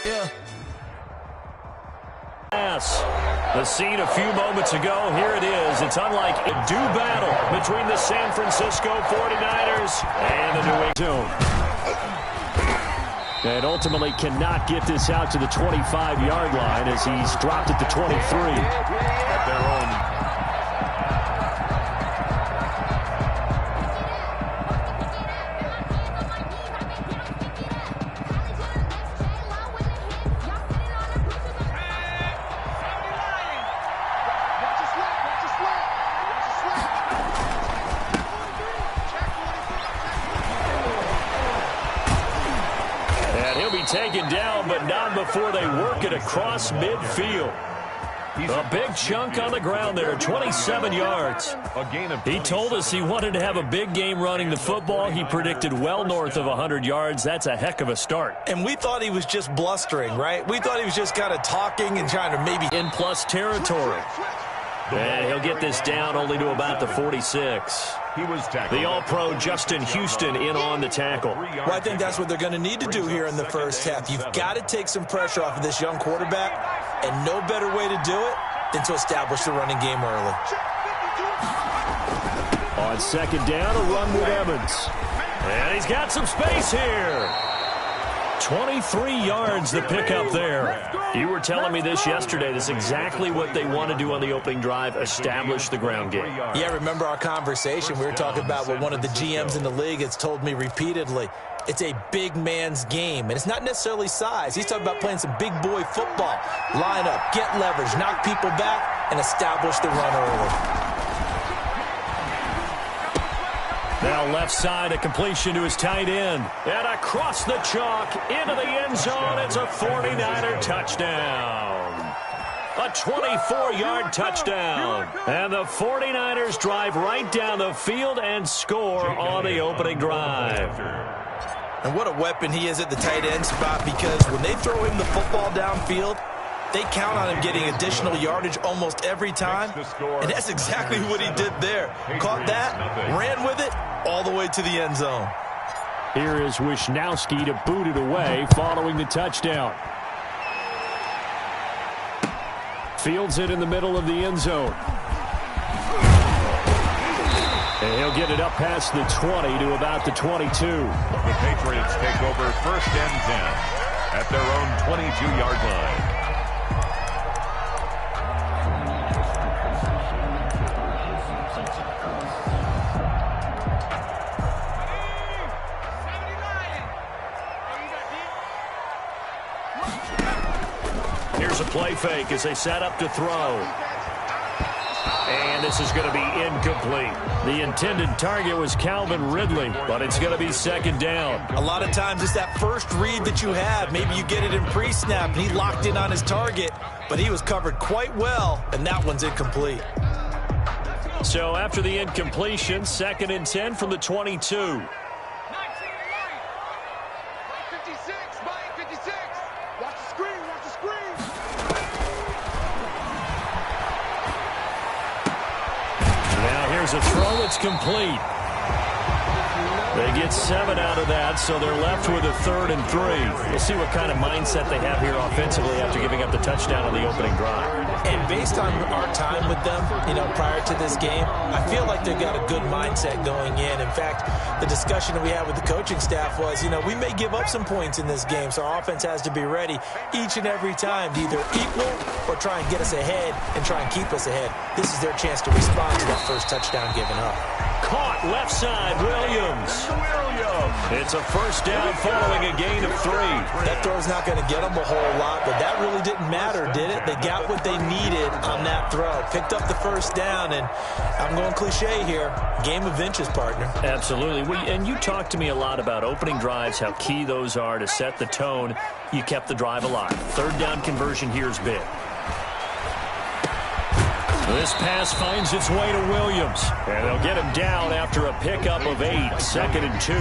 Yeah. The scene a few moments ago, here it is. It's unlike a due battle between the San Francisco 49ers and the New England zone. And ultimately cannot get this out to the 25-yard line as he's dropped at the 23. At their own. Taken down, but not before they work it across midfield. A big chunk on the ground there, 27 yards. He told us he wanted to have a big game running the football. He predicted well north of 100 yards. That's a heck of a start. And we thought he was just blustering, right? We thought he was just kind of talking and trying to maybe in plus territory. And he'll get this down only to about the 46. The All-Pro Justin Houston in on the tackle. Well, I think that's what they're going to need to do here in the first half. You've got to take some pressure off of this young quarterback, and no better way to do it than to establish the running game early. On second down, a run with Evans. And he's got some space here. 23 yards the pickup there. You were telling me this yesterday. That's exactly what they want to do on the opening drive, establish the ground game. Yeah, remember our conversation? We were talking about what one of the GMs in the league has told me repeatedly. It's a big man's game, and it's not necessarily size. He's talking about playing some big boy football. Line up, get leverage, knock people back, and establish the run early. Now left side, a completion to his tight end. And across the chalk, into the end zone. It's a 49er touchdown. A 24-yard touchdown. And the 49ers drive right down the field and score on the opening drive. And what a weapon he is at the tight end spot, because when they throw him the football downfield, they count on him getting additional yardage almost every time. And that's exactly what he did there. Caught that, ran with it, all the way to the end zone. Here is Wisnowski to boot it away following the touchdown. Fields it in the middle of the end zone. And he'll get it up past the 20 to about the 22. The Patriots take over 1st and 10 at their own 22-yard line. Here's a play fake as they set up to throw. And this is going to be incomplete. The intended target was Calvin Ridley, but it's going to be second down. A lot of times it's that first read that you have. Maybe you get it in pre-snap, and he locked in on his target, but he was covered quite well, and that one's incomplete. So after the incompletion, 2nd and 10 from the 22. Here's a throw that's complete. They get 7 out of that, so they're left with a 3rd and 3. We'll see what kind of mindset they have here offensively after giving up the touchdown on the opening drive. And based on our time with them, prior to this game, I feel like they've got a good mindset going in. In fact, the discussion that we had with the coaching staff was, we may give up some points in this game, so our offense has to be ready each and every time to either equal or try and get us ahead and try and keep us ahead. This is their chance to respond to that first touchdown given up. Caught left side, Williams. It's a first down following a gain of 3. That throw's not going to get them a whole lot, but that really didn't matter, did it? They got what they needed on that throw. Picked up the first down, and I'm going cliche here. Game of inches, partner. Absolutely. And you talked to me a lot about opening drives, how key those are to set the tone. You kept the drive alive. 3rd down conversion here is big. This pass finds its way to Williams. And they'll get him down after a pickup of 8. 2nd and 2.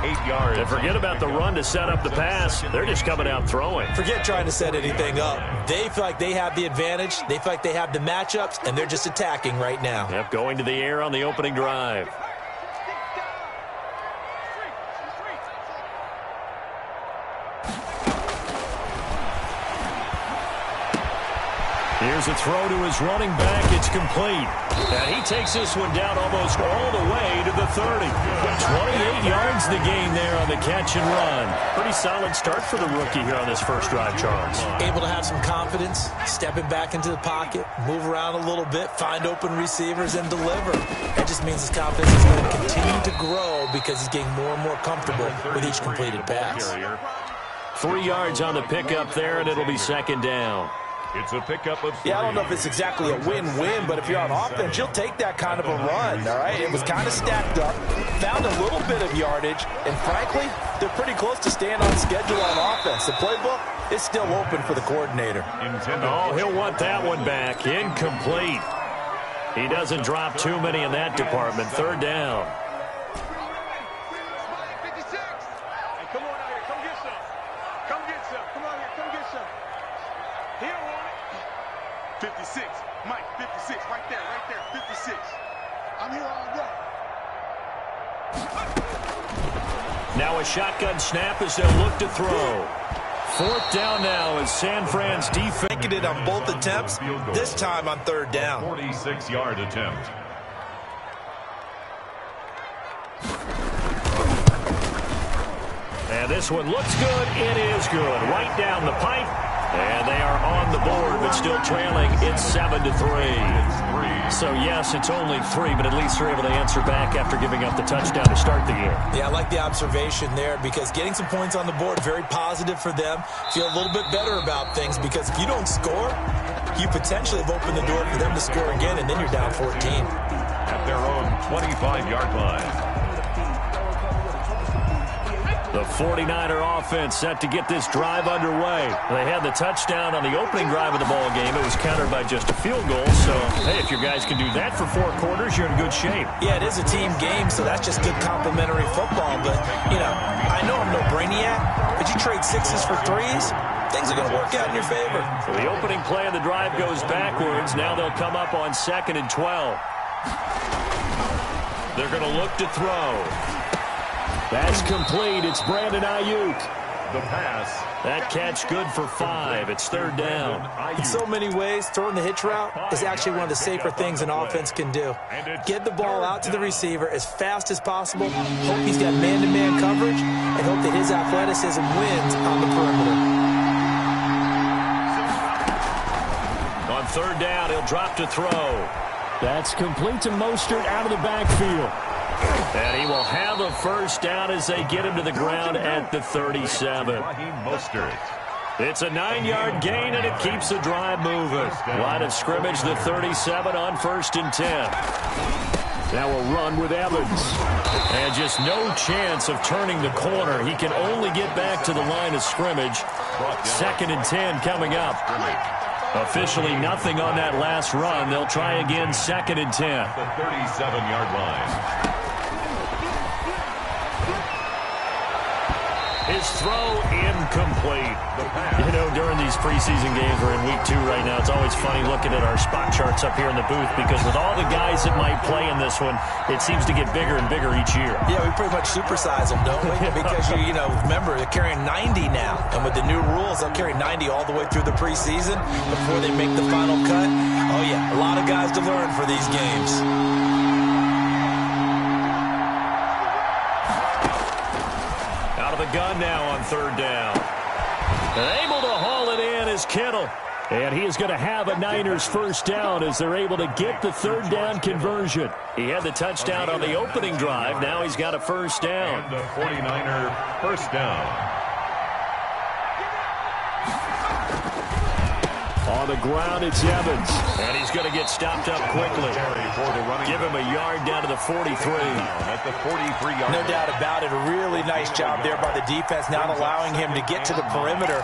8 yards. And forget about the run to set up the pass. They're just coming out throwing. Forget trying to set anything up. They feel like they have the advantage. They feel like they have the matchups, and they're just attacking right now. Yep, going to the air on the opening drive. Here's a throw to his running back. It's complete. And he takes this one down almost all the way to the 30. 28 yards the gain there on the catch and run. Pretty solid start for the rookie here on this first drive, Charles. Able to have some confidence, stepping back into the pocket, move around a little bit, find open receivers, and deliver. That just means his confidence is going to continue to grow because he's getting more and more comfortable with each completed pass. 3 yards on the pickup there, and it'll be second down. It's a pickup of 3. Yeah, I don't know if it's exactly a win-win, but if you're on offense, you'll take that kind of a run, all right? It was kind of stacked up, found a little bit of yardage, and frankly, they're pretty close to staying on schedule on offense. The playbook is still open for the coordinator. Oh, he'll want that one back. Incomplete. He doesn't drop too many in that department. Third down. Now a shotgun snap as they'll look to throw. Fourth down now as San Fran's defense. Making it on both attempts, this time on third down. 46-yard attempt. And this one looks good. It is good. Right down the pipe. And they are on the board, but still trailing. It's 7-3. So, yes, it's only 3, but at least they're able to answer back after giving up the touchdown to start the game. Yeah, I like the observation there because getting some points on the board, very positive for them. Feel a little bit better about things because if you don't score, you potentially have opened the door for them to score again, and then you're down 14. At their own 25-yard line. The 49er offense set to get this drive underway. They had the touchdown on the opening drive of the ball game. It was countered by just a field goal. So, hey, if your guys can do that for 4 quarters, you're in good shape. Yeah, it is a team game, so that's just good complimentary football. But, you know, I know I'm no brainiac, but you trade 6s for 3s, things are going to work out in your favor. So the opening play of the drive goes backwards. Now they'll come up on 2nd and 12. They're going to look to throw. That's complete. It's Brandon Ayuk. The pass. That catch good for 5. It's third down. In so many ways, throwing the hitch route is actually one of the safer things an offense can do. Get the ball out to the receiver as fast as possible, hope he's got man-to-man coverage, and hope that his athleticism wins on the perimeter. On third down, he'll drop to throw. That's complete to Mostert out of the backfield. And he will have a first down as they get him to the ground at the 37. It's a 9-yard gain, and it keeps the drive moving. Line of scrimmage, the 37 on 1st and 10. Now a run with Evans. And just no chance of turning the corner. He can only get back to the line of scrimmage. 2nd and 10 coming up. Officially nothing on that last run. They'll try again 2nd and 10. The 37-yard line. His throw incomplete. You know, during these preseason games, we're in week 2 right now. It's always funny looking at our spot charts up here in the booth because with all the guys that might play in this one, it seems to get bigger and bigger each year. Yeah, we pretty much supersize them, don't we? Because, you know, remember, they're carrying 90 now. And with the new rules, they'll carry 90 all the way through the preseason before they make the final cut. Oh, yeah, a lot of guys to learn for these games. The gun now on third down. And able to haul it in is Kittle. And he is going to have a Niners first down as they're able to get the third down conversion. He had the touchdown on the opening drive. Now he's got a first down. And the 49er first down. On the ground, it's Evans. And he's going to get stopped up quickly. Give him a yard down to the 43. At the 43-yard. No doubt about it. A really nice job there by the defense, not allowing him to get to the perimeter.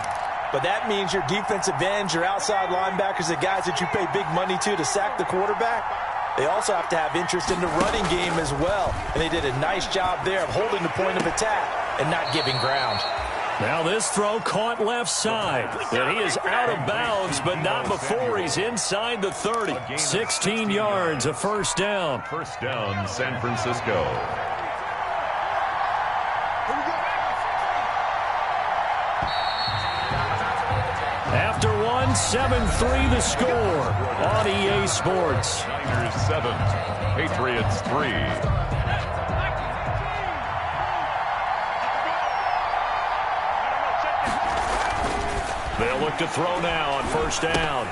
But that means your defensive ends, your outside linebackers, the guys that you pay big money to sack the quarterback, they also have to have interest in the running game as well. And they did a nice job there of holding the point of attack and not giving ground. Now this throw caught left side. And he is out of bounds, but not before he's inside the 30. 16 yards, a first down. First down, San Francisco. After 1, 7-3 the score on EA Sports. Niners 7, Patriots 3. They'll look to throw now on first down.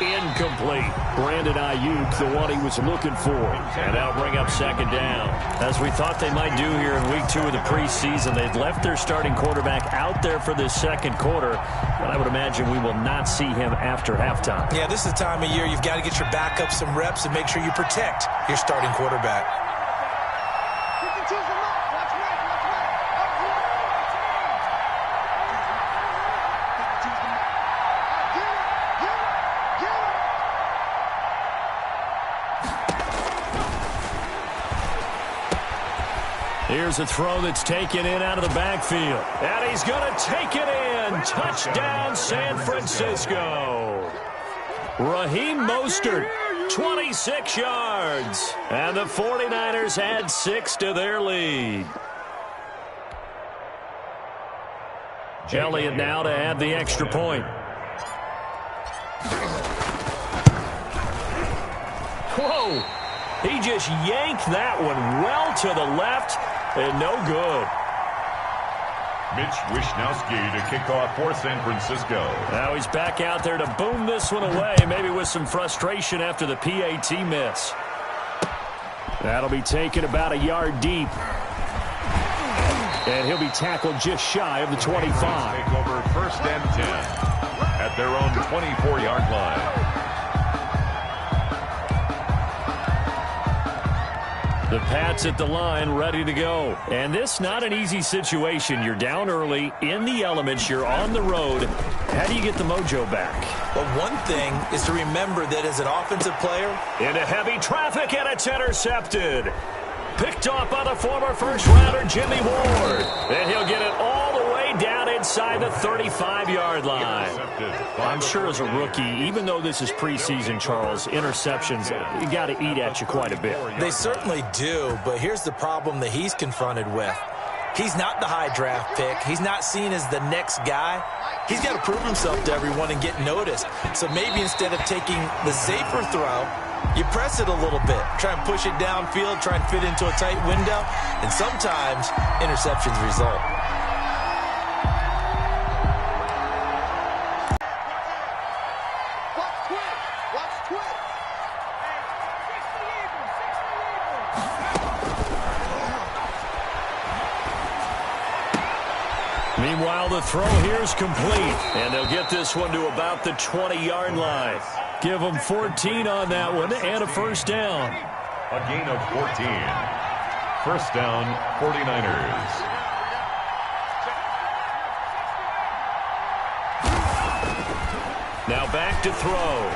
Incomplete. Brandon Ayuk, the one he was looking for. And that'll bring up second down. As we thought they might do here in week 2 of the preseason, they've left their starting quarterback out there for this second quarter. But I would imagine we will not see him after halftime. Yeah, this is the time of year you've got to get your backup some reps and make sure you protect your starting quarterback. Here's a throw that's taken in out of the backfield. And he's going to take it in. Touchdown, San Francisco. Raheem Mostert, 26 yards. And the 49ers add 6 to their lead. Elliott now to add the extra point. Whoa! He just yanked that one well to the left. And no good. Mitch Wishnowsky to kick off for San Francisco. Now he's back out there to boom this one away, maybe with some frustration after the PAT miss. That'll be taken about a yard deep. And he'll be tackled just shy of the 25. Take over first and 10 at their own 24-yard line. The Pats at the line, ready to go. And this not an easy situation. You're down early, in the elements, you're on the road. How do you get the mojo back? Well, one thing is to remember that as an offensive player, into heavy traffic, and it's intercepted. Picked off by the former first-rounder Jimmy Ward. And he'll get it all the way down inside the 35-yard line. I'm sure as a rookie, even though this is preseason, Charles, interceptions, you got to eat at you quite a bit. They certainly do, but here's the problem that he's confronted with. He's not the high draft pick. He's not seen as the next guy. He's got to prove himself to everyone and get noticed. So maybe instead of taking the safer throw, you press it a little bit. Try and push it downfield, try and fit into a tight window, and sometimes interceptions result. Meanwhile, the throw here's complete, and they'll get this one to about the 20-yard line. Give them 14 on that one and a first down. A gain of 14. First down, 49ers. Now back to throw.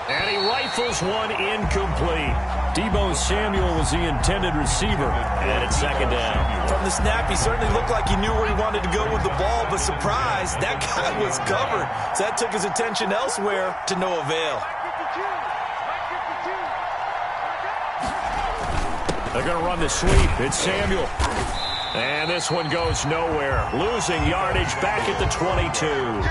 And he rifles one incomplete. Deebo Samuel was the intended receiver, and it's second down. From the snap, he certainly looked like he knew where he wanted to go with the ball, but surprise, that guy was covered. So that took his attention elsewhere to no avail. They're going to run the sweep. It's Samuel. And this one goes nowhere. Losing yardage back at the 22.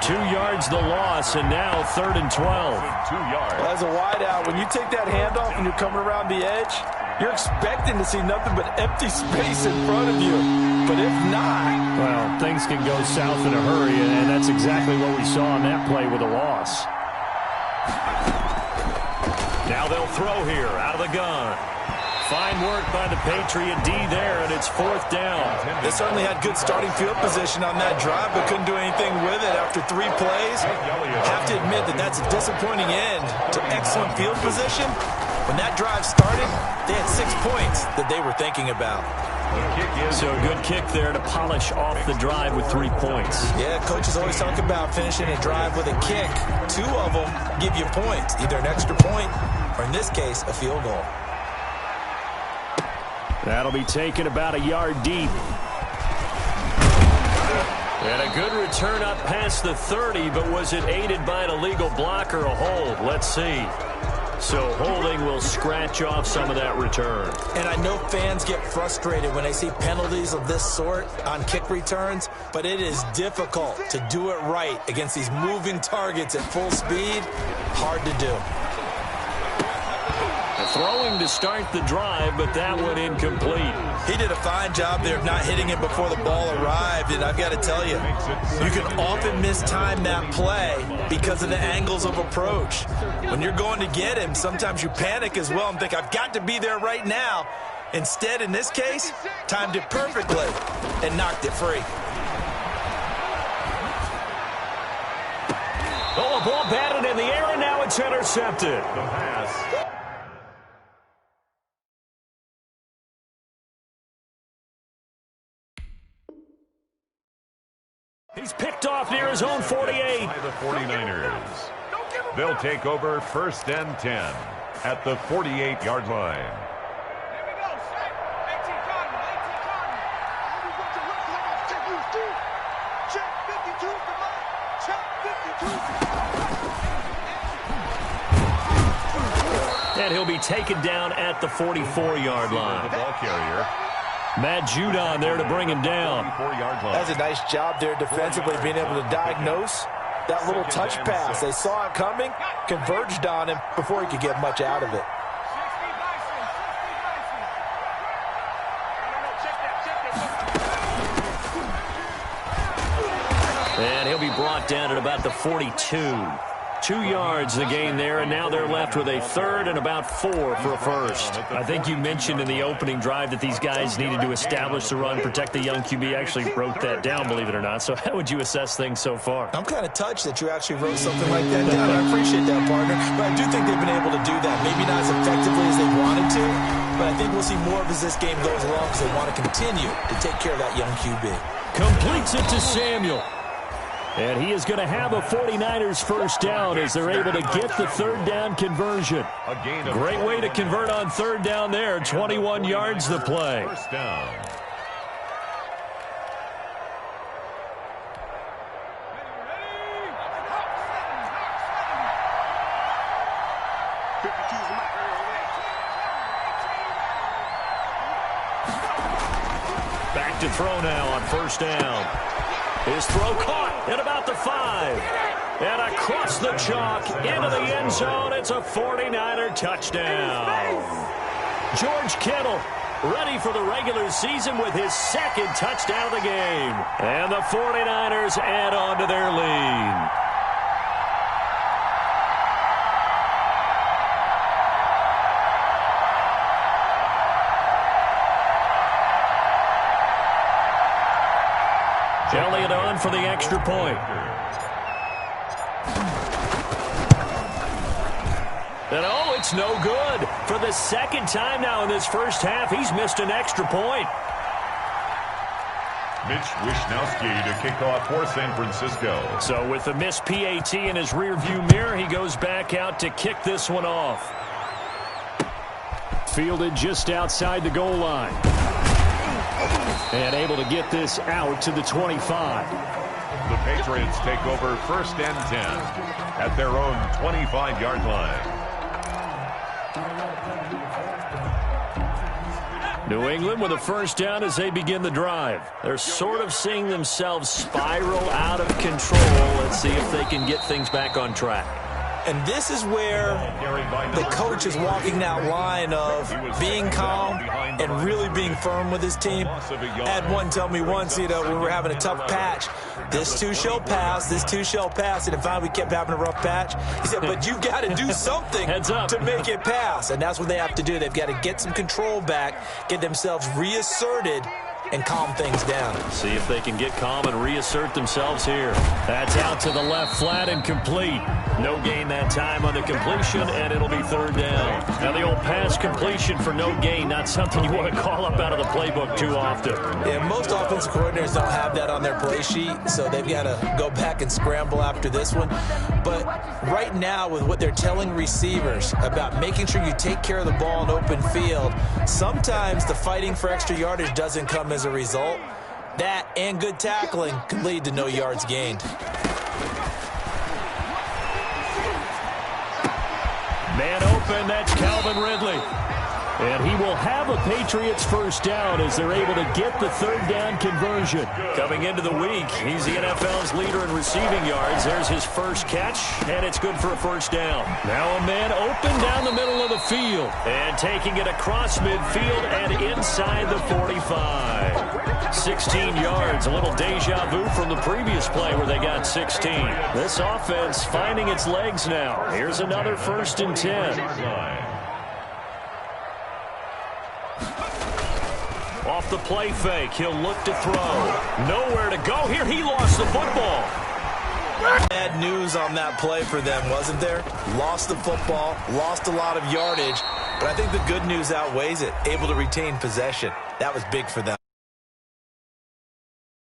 2 yards the loss, and now 3rd and 12. 2 yards. Well, as a wideout, when you take that handoff and you're coming around the edge, you're expecting to see nothing but empty space in front of you. But if not... Well, things can go south in a hurry, and that's exactly what we saw on that play with a loss. Now they'll throw here out of the gun. Fine work by the Patriot D there, and it's 4th down. They certainly had good starting field position on that drive, but couldn't do anything with it after 3 plays. Have to admit that that's a disappointing end to excellent field position. When that drive started, they had 6 points that they were thinking about. So a good kick there to polish off the drive with 3 points. Yeah, coaches always talk about finishing a drive with a kick. 2 of them give you points, either an extra point or, in this case, a field goal. That'll be taken about a yard deep. And a good return up past the 30, but was it aided by an illegal block or a hold? Let's see. So holding will scratch off some of that return. And I know fans get frustrated when they see penalties of this sort on kick returns, but it is difficult to do it right against these moving targets at full speed. Hard to do. Throwing to start the drive, but that one incomplete. He did a fine job there of not hitting him before the ball arrived, and I've got to tell you, you can often mistime that play because of the angles of approach. When you're going to get him, sometimes you panic as well and think, I've got to be there right now. Instead, in this case, timed it perfectly and knocked it free. Oh, a ball batted in the air, and now it's intercepted. The pass. He's picked off near his own 48. By the 49ers. They'll take over 1st and 10 at the 48-yard line. And he'll be taken down at the 44-yard line. The ball carrier. Matt Judon there to bring him down. That's a nice job there defensively, being able to diagnose that little touch pass. They saw it coming, converged on him before he could get much out of it. And he'll be brought down at about the 42. 2 yards the gain there, and now they're left with a third and about 4 for a first. I think you mentioned in the opening drive that these guys needed to establish the run, protect the young QB. Actually wrote that down, believe it or not. So how would you assess things so far? I'm kind of touched that you actually wrote something like that down. I appreciate that, partner. But I do think they've been able to do that. Maybe not as effectively as they wanted to, but I think we'll see more of as this game goes along because they want to continue to take care of that young QB. Completes it to Samuel. And he is going to have a 49ers first down as they're able to get the third down conversion. Great way to convert on third down there. 21 yards the play. First down. Back to throw now on first down. His throw caught at about the 5. And across the chalk into the end zone. It's a 49er touchdown. George Kittle ready for the regular season with his second touchdown of the game. And the 49ers add on to their lead. Elliott on for the extra point. And oh, it's no good. For the second time now in this first half, he's missed an extra point. Mitch Wishnowsky to kick off for San Francisco. So with the missed PAT in his rearview mirror, he goes back out to kick this one off. Fielded just outside the goal line. And able to get this out to the 25. The Patriots take over 1st and 10 at their own 25-yard line. New England with a first down as they begin the drive. They're sort of seeing themselves spiral out of control. Let's see if they can get things back on track. And this is where the coach is walking that line of being calm and really being firm with his team. I had one tell me once, when we were having a tough patch, this too shall pass, this too shall pass. And finally we kept having a rough patch. He said, but you've got to do something to make it pass. And that's what they have to do. They've got to get some control back, get themselves reasserted, and calm things down. See if they can get calm and reassert themselves here. That's out to the left flat and complete. No gain that time on the completion, and it'll be third down. Now the old pass completion for no gain, not something you want to call up out of the playbook too often. Yeah, most offensive coordinators don't have that on their play sheet, so they've got to go back and scramble after this one. But right now, with what they're telling receivers about making sure you take care of the ball in open field, sometimes the fighting for extra yardage doesn't come as a result. That and good tackling can lead to no yards gained. Man open. That's Calvin Ridley. And he will have a Patriots first down as they're able to get the third down conversion. Coming into the week, he's the NFL's leader in receiving yards. There's his first catch, and it's good for a first down. Now a man open down the middle of the field. And taking it across midfield and inside the 45. 16 yards, a little deja vu from the previous play where they got 16. This offense finding its legs now. Here's another 1st and 10. Off the play fake, he'll look to throw. Nowhere to go here. He lost the football. Bad news on that play for them, wasn't there? Lost the football, lost a lot of yardage, but I think the good news outweighs it. Able to retain possession. That was big for them.